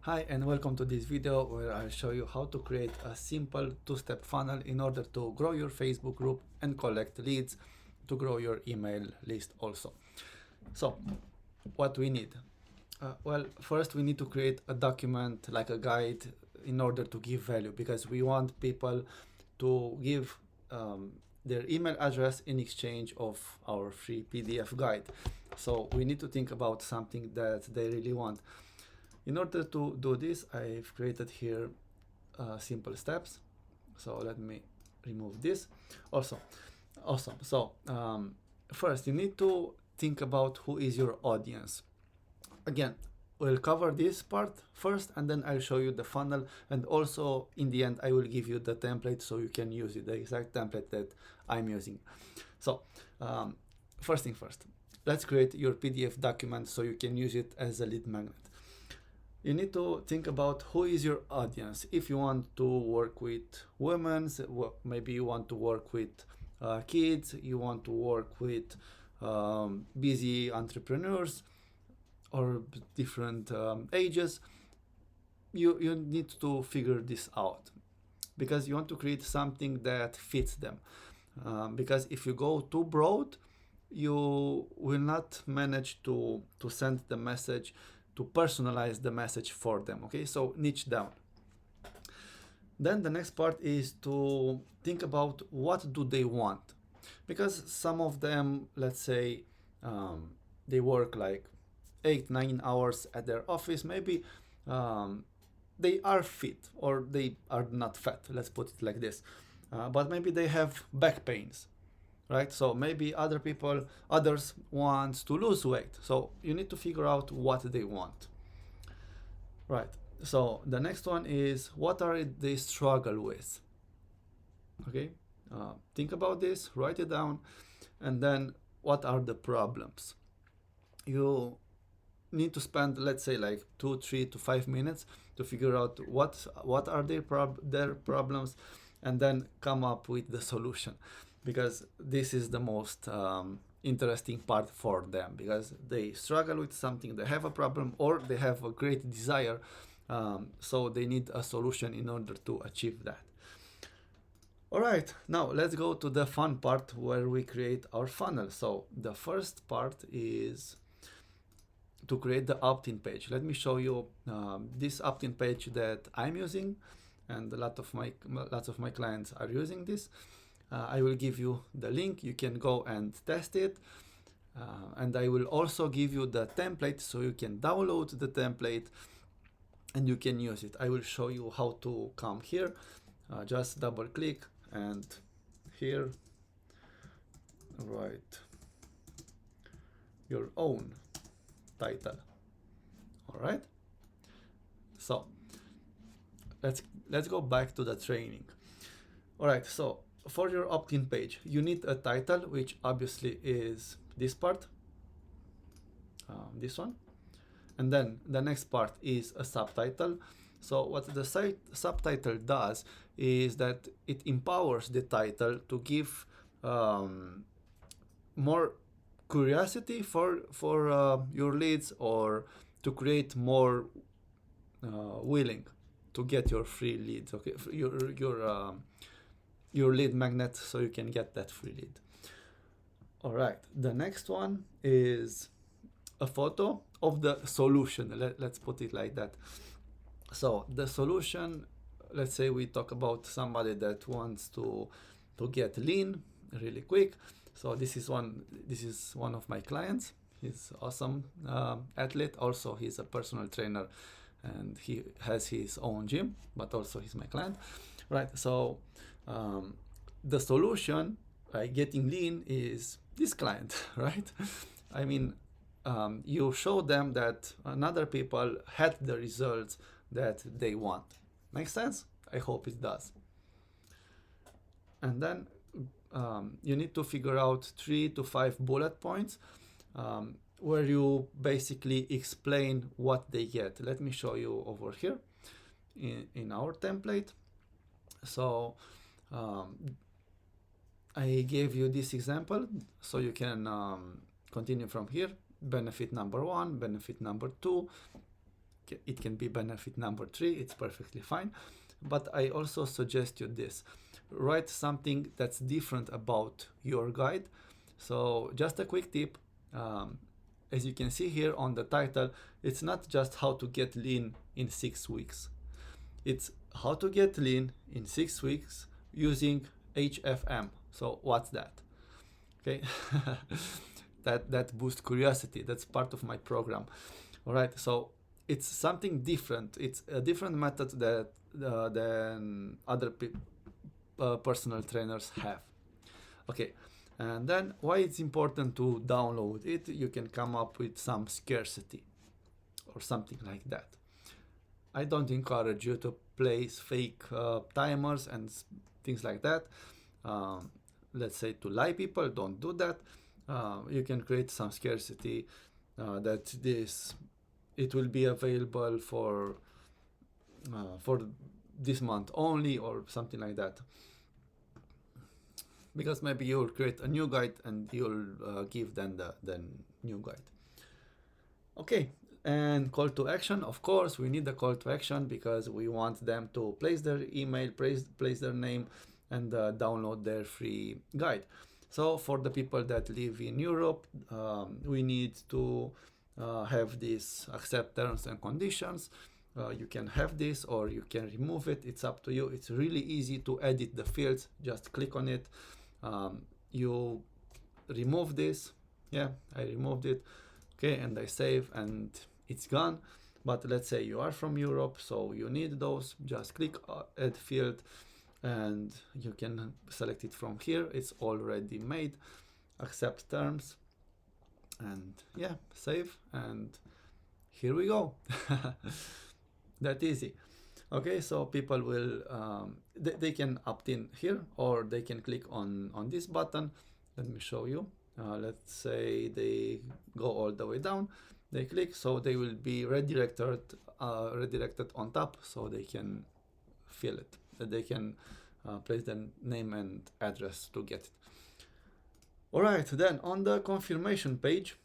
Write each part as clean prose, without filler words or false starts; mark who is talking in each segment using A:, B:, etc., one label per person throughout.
A: Hi and welcome to this video where I'll show you how to create a simple two-step funnel in order to grow your Facebook group and collect leads to grow your email list also. So what we need? Well, first we need to create a document like a guide in order to give value, because we want people to give their email address in exchange of our free PDF guide. So we need to think about something that they really want. In order to do this, I've created here simple steps. So let me remove this. Awesome. So first, you need to think about who is your audience. Again, we'll cover this part first, and then I'll show you the funnel. And also, in the end, I will give you the template so you can use it, the exact template that I'm using. So first thing first, let's create your PDF document so you can use it as a lead magnet. You need to think about who is your audience. If you want to work with women, maybe you want to work with kids, you want to work with busy entrepreneurs or different ages, you need to figure this out, because you want to create something that fits them. Because if you go too broad, you will not manage to send the message, to personalize the message for them. Okay, so niche down. Then the next part is to think about what do they want, because some of them, let's say, they work like 8-9 hours at their office. Maybe they are fit or they are not fat, let's put it like this, but maybe they have back pains, right? So maybe others want to lose weight. So you need to figure out what they want, right? So the next one is, what are they struggle with? Okay, think about this, write it down, and then what are the problems? You need to spend, let's say, like 2, 3 to 5 minutes to figure out what are their problems, and then come up with the solution, because this is the most interesting part for them, because they struggle with something, they have a problem, or they have a great desire, so they need a solution in order to achieve that. All right, now let's go to the fun part where we create our funnel. So the first part is to create the opt-in page. Let me show you this opt-in page that I'm using, and lots of my clients are using this. I will give you the link. You can go and test it, and I will also give you the template so you can download the template and you can use it. I will show you how to come here. Just double click and here write your own title. All right, so let's go back to the training. All right, so for your opt-in page, you need a title, which obviously is this part, this one, and then the next part is a subtitle. So what the subtitle does is that it empowers the title to give more curiosity for your leads, or to create more willing to get your free leads. Okay, your lead magnet, so you can get that free lead. All right, the next one is a photo of the solution. Let's put it like that. So the solution, let's say we talk about somebody that wants to get lean really quick. So this is one of my clients. He's awesome athlete. Also, he's a personal trainer, and he has his own gym, but also he's my client, right? So the solution, getting lean, is this client, right? I mean, you show them that another people had the results that they want. Makes sense? I hope it does. And then you need to figure out 3 to 5 bullet points where you basically explain what they get. Let me show you over here in our template. So I gave you this example, so you can continue from here. Benefit number 1, benefit number 2, it can be benefit number 3. It's perfectly fine. But I also suggest you this. Write something that's different about your guide. So just a quick tip. As you can see here on the title, it's not just how to get lean in 6 weeks. It's how to get lean in 6 weeks using HFM. So what's that? Okay, that boosts curiosity. That's part of my program. All right, so it's something different. It's a different method that than other personal trainers have. Okay, and then why it's important to download it? You can come up with some scarcity or something like that. I don't encourage you to place fake timers and things like that. Let's say to lie people, don't do that. You can create some scarcity that it will be available for this month only or something like that. Because maybe you'll create a new guide and you'll give them the new guide. Okay, and call to action. Of course, we need the call to action because we want them to place their email, place their name, and download their free guide. So for the people that live in Europe, we need to have this accept terms and conditions. You can have this or you can remove it. It's up to you. It's really easy to edit the fields. Just click on it. You remove this. Yeah, I removed it. Okay, and I save and it's gone. But let's say you are from Europe, so you need those. Just click add field and you can select it from here. It's already made. Accept terms and yeah, save, and here we go. That easy. Okay, so people will they can opt in here or they can click on this button. Let me show you. Let's say they go all the way down, they click, so they will be redirected on top, so they can fill it. They can place their name and address to get it. All right, then on the confirmation page,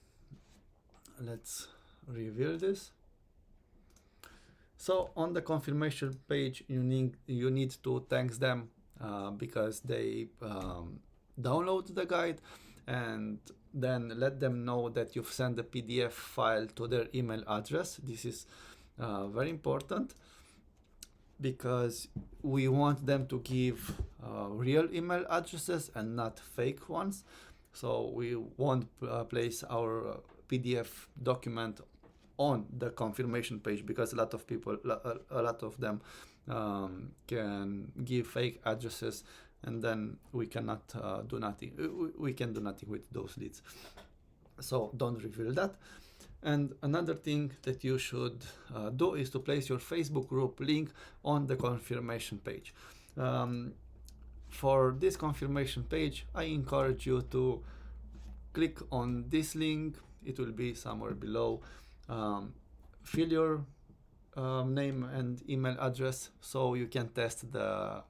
A: let's reveal this. So on the confirmation page, you need to thank them because they download the guide, and then let them know that you've sent the PDF file to their email address. This is very important because we want them to give real email addresses and not fake ones. So we won't place our PDF document on the confirmation page because a lot of people, a lot of them can give fake addresses, and then we cannot do nothing. We can do nothing with those leads. So don't reveal that. And another thing that you should do is to place your Facebook group link on the confirmation page. For this confirmation page, I encourage you to click on this link. It will be somewhere below. Fill your name and email address so you can test the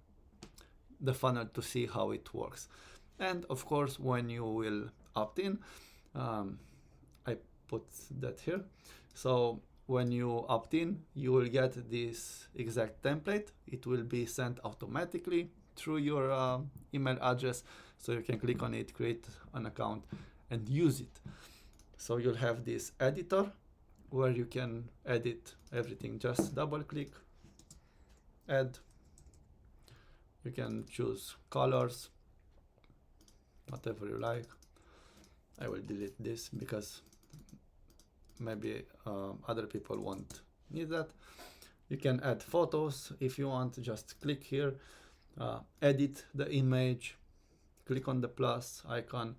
A: funnel to see how it works. And of course, when you will opt in, I put that here. So when you opt in, you will get this exact template. It will be sent automatically through your email address, so you can click on it, create an account, and use it. So you'll have this editor where you can edit everything. Just double click, add. You can choose colors, whatever you like. I will delete this because maybe other people won't need that. You can add photos if you want. Just click here, edit the image, click on the plus icon,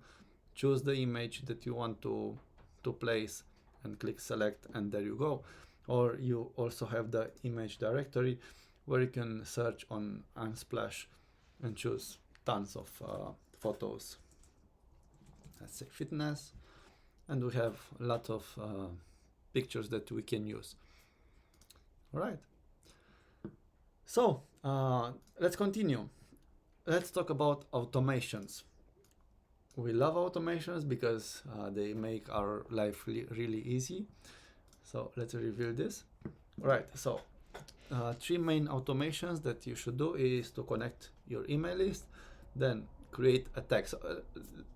A: choose the image that you want to place, and click select, and there you go. Or you also have the image directory where you can search on Unsplash and choose tons of photos. Let's say fitness, and we have a lot of pictures that we can use. All right, so let's continue. Let's talk about automations. We love automations because they make our life really easy. So let's reveal this. Right, so three main automations that you should do is to connect your email list, then create a tag. So,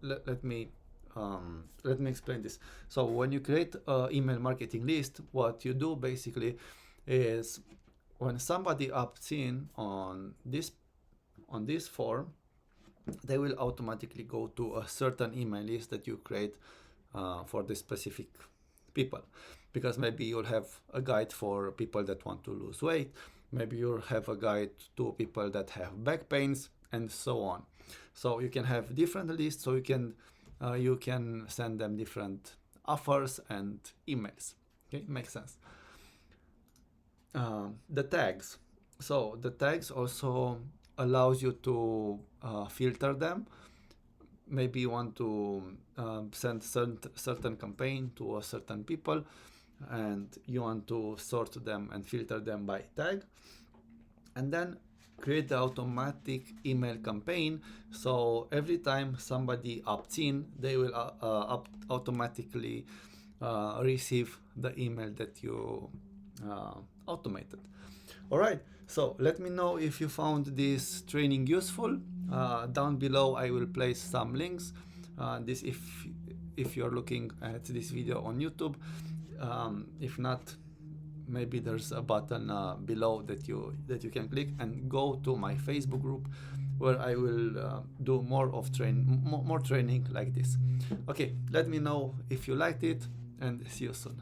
A: let me explain this. So when you create an email marketing list, what you do basically is when somebody opts in on this form, they will automatically go to a certain email list that you create for the specific people, because maybe you'll have a guide for people that want to lose weight, maybe you'll have a guide to people that have back pains, and so on. So you can have different lists, so you can send them different offers and emails. Okay, makes sense. The tags. So the tags also allows you to filter them. Maybe you want to send certain campaign to a certain people, and you want to sort them and filter them by tag, and then create the automatic email campaign. So every time somebody opts in, they will automatically receive the email that you automated. All right, so let me know if you found this training useful. Down below I will place some links. This if you're looking at this video on YouTube. If not, maybe there's a button below that you can click and go to my Facebook group, where I will do more training like this. Okay, let me know if you liked it, and see you soon.